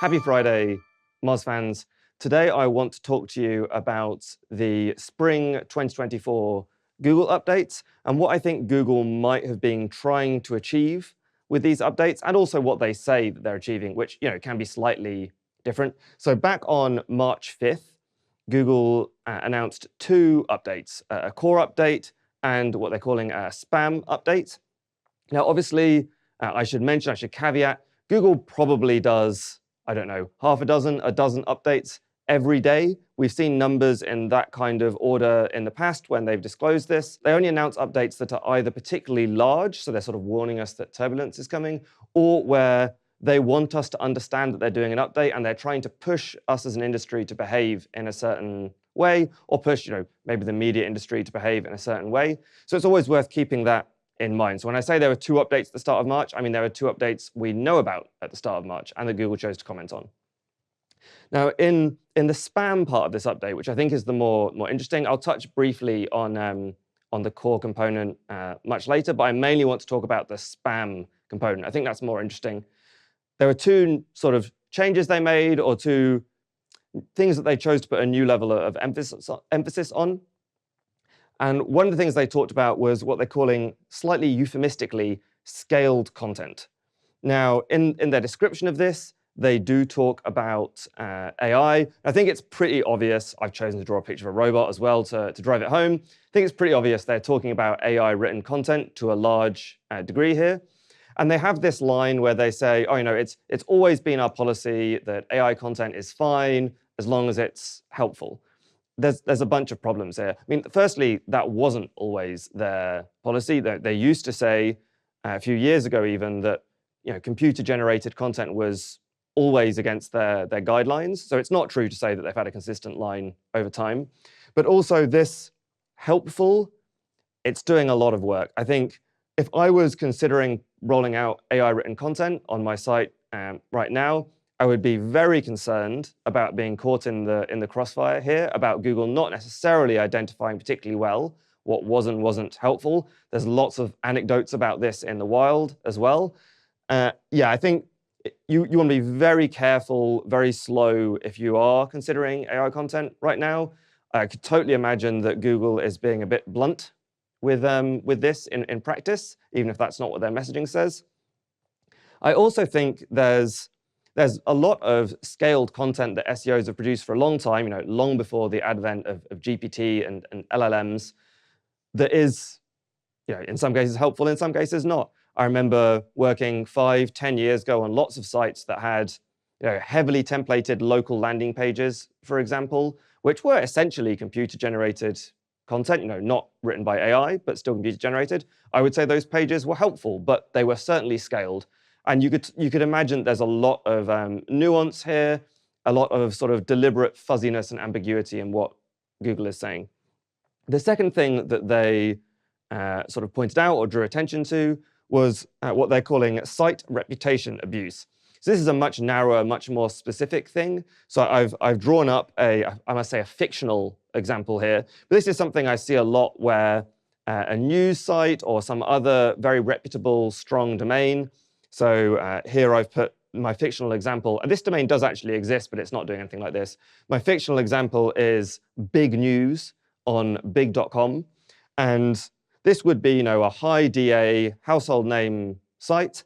Happy Friday, Moz fans. Today I want to talk to you about the spring 2024 Google updates and what I think Google might have been trying to achieve with these updates, and also what they say that they're achieving, which can be slightly different. So back on March 5th, Google announced two updates, a core update and what they're calling a spam update. Now, obviously, I should caveat, Google probably does, I don't know, half a dozen updates every day. We've seen numbers in that kind of order in the past when they've disclosed this. They only announce updates that are either particularly large, so they're sort of warning us that turbulence is coming, or where they want us to understand that they're doing an update and they're trying to push us as an industry to behave in a certain way, or push, maybe the media industry to behave in a certain way. So it's always worth keeping that in mind. So when I say there were two updates at the start of March, I mean there were two updates we know about at the start of March and that Google chose to comment on. Now, in the spam part of this update, which I think is the more interesting, I'll touch briefly on the core component much later, but I mainly want to talk about the spam component. I think that's more interesting. There were two sort of changes they made, or two things that they chose to put a new level of emphasis on. And one of the things they talked about was what they're calling, slightly euphemistically, scaled content. Now, in their description of this, they do talk about AI. I think it's pretty obvious. I've chosen to draw a picture of a robot as well to drive it home. I think it's pretty obvious they're talking about AI written content to a large degree here. And they have this line where they say, it's always been our policy that AI content is fine as long as it's helpful. There's a bunch of problems here. I mean, firstly, that wasn't always their policy. They used to say a few years ago even that computer-generated content was always against their guidelines. So it's not true to say that they've had a consistent line over time. But also this helpful, it's doing a lot of work. I think if I was considering rolling out AI-written content on my site right now, I would be very concerned about being caught in the crossfire here, about Google not necessarily identifying particularly well what was and wasn't helpful. There's lots of anecdotes about this in the wild as well. I think you want to be very careful, very slow if you are considering AI content right now. I could totally imagine that Google is being a bit blunt with this in practice, even if that's not what their messaging says. I also think there's a lot of scaled content that SEOs have produced for a long time, long before the advent of GPT and LLMs, that is, in some cases helpful, in some cases not. I remember working 5-10 years ago on lots of sites that had heavily templated local landing pages, for example, which were essentially computer-generated content, not written by AI, but still computer-generated. I would say those pages were helpful, but they were certainly scaled. And you could imagine there's a lot of nuance here, a lot of sort of deliberate fuzziness and ambiguity in what Google is saying. The second thing that they sort of pointed out or drew attention to was what they're calling site reputation abuse. So this is a much narrower, much more specific thing. So I've drawn up I must say, a fictional example here. But this is something I see a lot where a news site or some other very reputable, strong domain. So here I've put my fictional example. And this domain does actually exist, but it's not doing anything like this. My fictional example is big news on big.com. And this would be, a high DA household name site.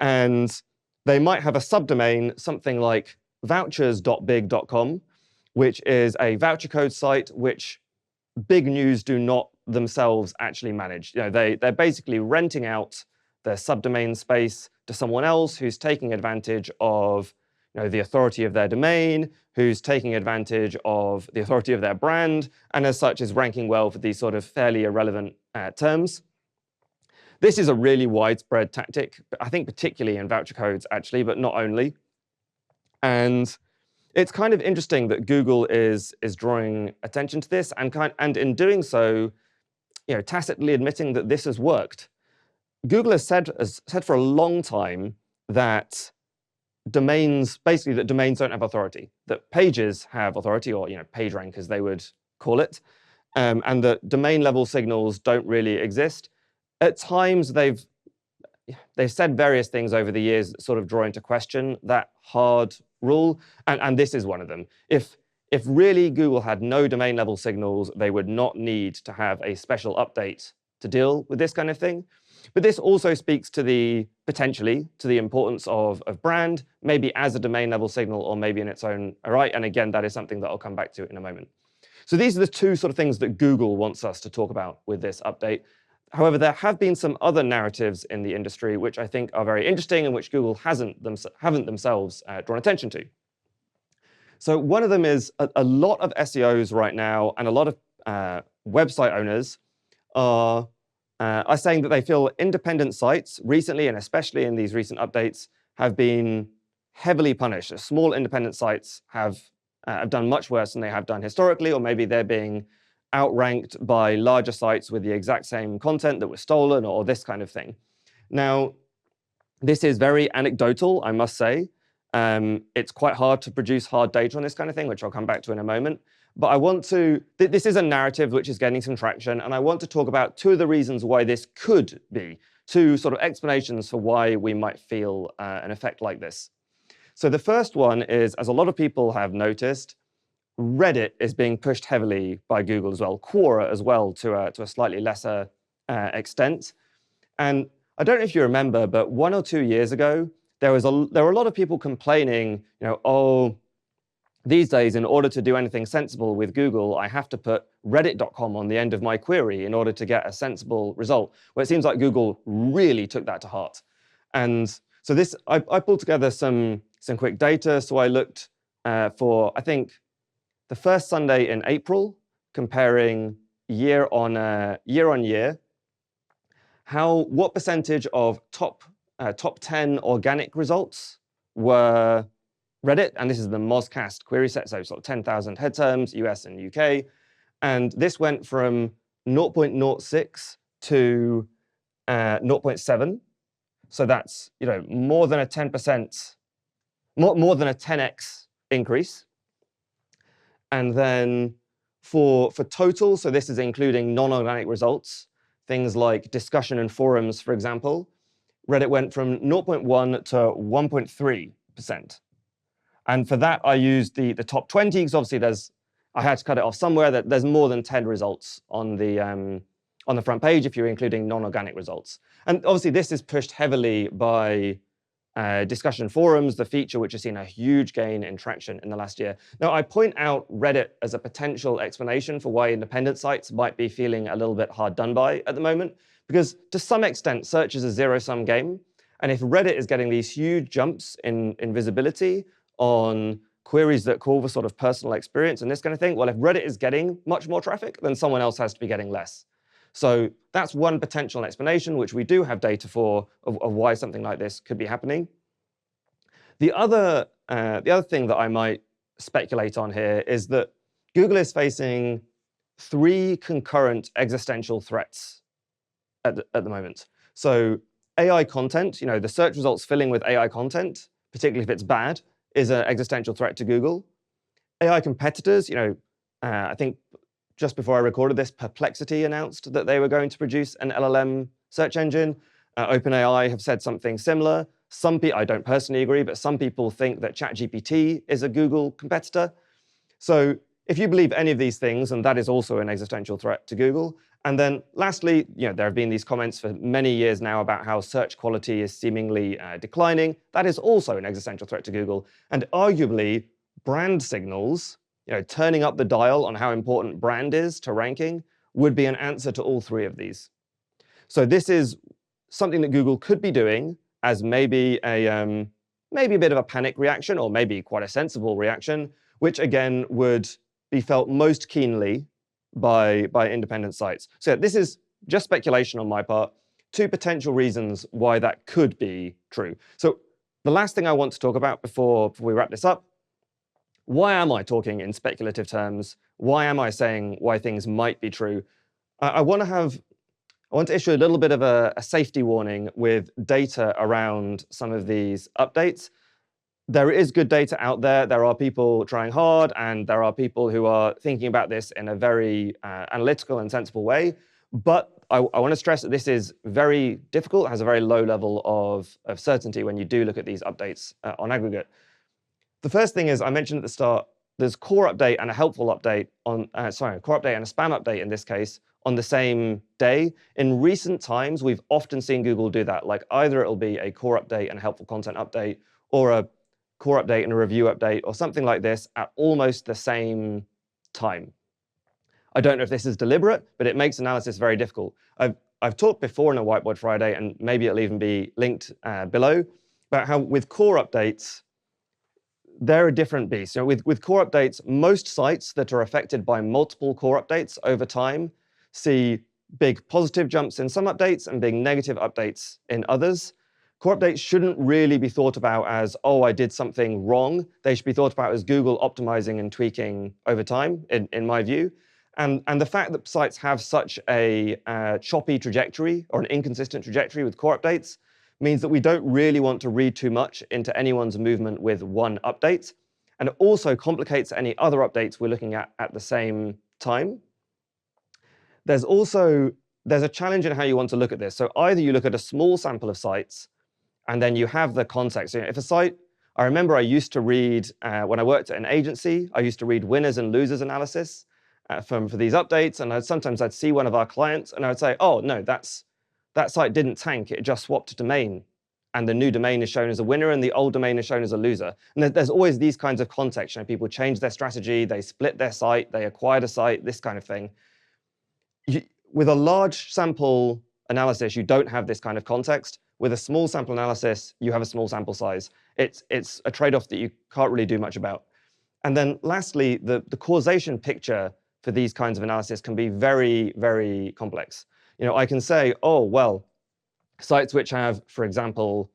And they might have a subdomain, something like vouchers.big.com, which is a voucher code site which big news do not themselves actually manage. They're basically renting out their subdomain space to someone else who's taking advantage of the authority of their domain, who's taking advantage of the authority of their brand, and as such is ranking well for these sort of fairly irrelevant terms. This is a really widespread tactic, I think particularly in voucher codes actually, but not only. And it's kind of interesting that Google is drawing attention to this and in doing so, tacitly admitting that this has worked. Google has said for a long time that domains don't have authority, that pages have authority, or PageRank as they would call it, and that domain level signals don't really exist. At times they've said various things over the years that sort of draw into question that hard rule, and this is one of them. If really Google had no domain level signals, they would not need to have a special update to deal with this kind of thing. But this also speaks to potentially to the importance of brand, maybe as a domain level signal or maybe in its own right. And again, that is something that I'll come back to in a moment. So these are the two sort of things that Google wants us to talk about with this update. However, there have been some other narratives in the industry which I think are very interesting and which Google haven't themselves drawn attention to. So one of them is a lot of SEOs right now and a lot of website owners are saying that they feel independent sites recently, and especially in these recent updates, have been heavily punished. Small independent sites have done much worse than they have done historically, or maybe they're being outranked by larger sites with the exact same content that was stolen or this kind of thing. Now, this is very anecdotal, I must say. It's quite hard to produce hard data on this kind of thing, which I'll come back to in a moment. But this is a narrative which is getting some traction, and I want to talk about two of the reasons why this could be, two sort of explanations for why we might feel an effect like this. So the first one is, as a lot of people have noticed, Reddit is being pushed heavily by Google as well, Quora as well to a slightly lesser extent. And I don't know if you remember, but 1 or 2 years ago, there were a lot of people complaining, oh, these days, in order to do anything sensible with Google, I have to put reddit.com on the end of my query in order to get a sensible result. Well, it seems like Google really took that to heart. And so I pulled together some quick data. So I looked for, I think, the first Sunday in April, comparing year on year, what percentage of top 10 organic results were Reddit, and this is the Mozcast query set, so sort of 10,000 head terms, US and UK. And this went from 0.06 to 0.7. So that's more than a 10%, more than a 10x increase. And then for total, so this is including non-organic results, things like discussion and forums, for example, Reddit went from 0.1 to 1.3%. And for that, I used the top 20, because obviously I had to cut it off somewhere. That there's more than 10 results on the front page if you're including non-organic results. And obviously, this is pushed heavily by discussion forums, the feature which has seen a huge gain in traction in the last year. Now, I point out Reddit as a potential explanation for why independent sites might be feeling a little bit hard done by at the moment, because to some extent, search is a zero-sum game. And if Reddit is getting these huge jumps in visibility on queries that call for sort of personal experience and this kind of thing, well, if Reddit is getting much more traffic, then someone else has to be getting less. So that's one potential explanation, which we do have data for, of why something like this could be happening. The other thing that I might speculate on here is that Google is facing 3 concurrent existential threats at the moment. So AI content, the search results filling with AI content, particularly if it's bad, is an existential threat to Google. AI competitors, I think just before I recorded this, Perplexity announced that they were going to produce an LLM search engine. OpenAI have said something similar. I don't personally agree, but some people think that ChatGPT is a Google competitor. So if you believe any of these things, and that is also an existential threat to Google. And then lastly, there have been these comments for many years now about how search quality is seemingly declining. That is also an existential threat to Google. And arguably, brand signals, turning up the dial on how important brand is to ranking, would be an answer to all 3 of these. So this is something that Google could be doing as maybe a bit of a panic reaction, or maybe quite a sensible reaction, which again would be felt most keenly by independent sites. So this is just speculation on my part. 2 potential reasons why that could be true. So the last thing I want to talk about before we wrap this up, why am I talking in speculative terms? Why am I saying why things might be true? I want to issue a little bit of a safety warning with data around some of these updates. There is good data out there. There are people trying hard, and there are people who are thinking about this in a very analytical and sensible way. But I want to stress that this is very difficult, has a very low level of certainty when you do look at these updates on aggregate. The first thing is, I mentioned at the start, there's core update and a helpful update on, core update and a spam update in this case on the same day. In recent times, we've often seen Google do that. Like either it'll be a core update and a helpful content update, or a core update and a review update, or something like this at almost the same time. I don't know if this is deliberate, but it makes analysis very difficult. I've talked before in a Whiteboard Friday, and maybe it'll even be linked below, about how with core updates, they're a different beast. With core updates, most sites that are affected by multiple core updates over time see big positive jumps in some updates and big negative updates in others. Core updates shouldn't really be thought about as, oh, I did something wrong. They should be thought about as Google optimizing and tweaking over time, in my view. And the fact that sites have such a choppy trajectory or an inconsistent trajectory with core updates means that we don't really want to read too much into anyone's movement with one update. And it also complicates any other updates we're looking at the same time. There's a challenge in how you want to look at this. So either you look at a small sample of sites, and then you have the context. If a site, I remember I used to read, when I worked at an agency, I used to read winners and losers analysis for these updates. And sometimes I'd see one of our clients, and I would say, oh, no, that site didn't tank, it just swapped domain. And the new domain is shown as a winner, and the old domain is shown as a loser. And there's always these kinds of context. People change their strategy, they split their site, they acquired a site, this kind of thing. With a large sample analysis, you don't have this kind of context. With a small sample analysis, you have a small sample size. It's a trade-off that you can't really do much about. And then lastly, the causation picture for these kinds of analysis can be very, very complex. I can say, oh, well, sites which have, for example,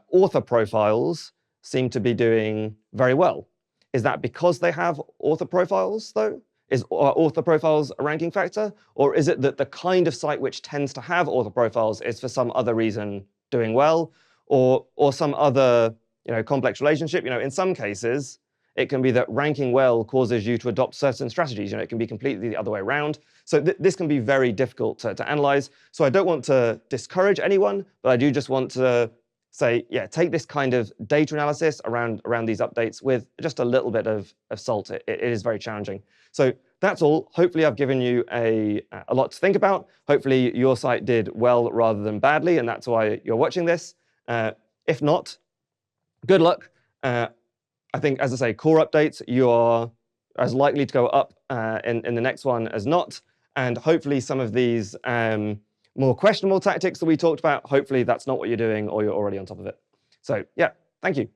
author profiles seem to be doing very well. Is that because they have author profiles, though? Are author profiles a ranking factor? Or is it that the kind of site which tends to have author profiles is for some other reason doing well, or some other complex relationship? In some cases, it can be that ranking well causes you to adopt certain strategies. It can be completely the other way around. So this can be very difficult to analyze. So I don't want to discourage anyone, but I do just want to say, yeah, take this kind of data analysis around these updates with just a little bit of salt. It is very challenging. So that's all. Hopefully I've given you a lot to think about. Hopefully your site did well rather than badly, and that's why you're watching this. If not, good luck. I think, as I say, core updates, you are as likely to go up in the next one as not. And hopefully some of these more questionable tactics that we talked about, hopefully that's not what you're doing or you're already on top of it. So yeah, thank you.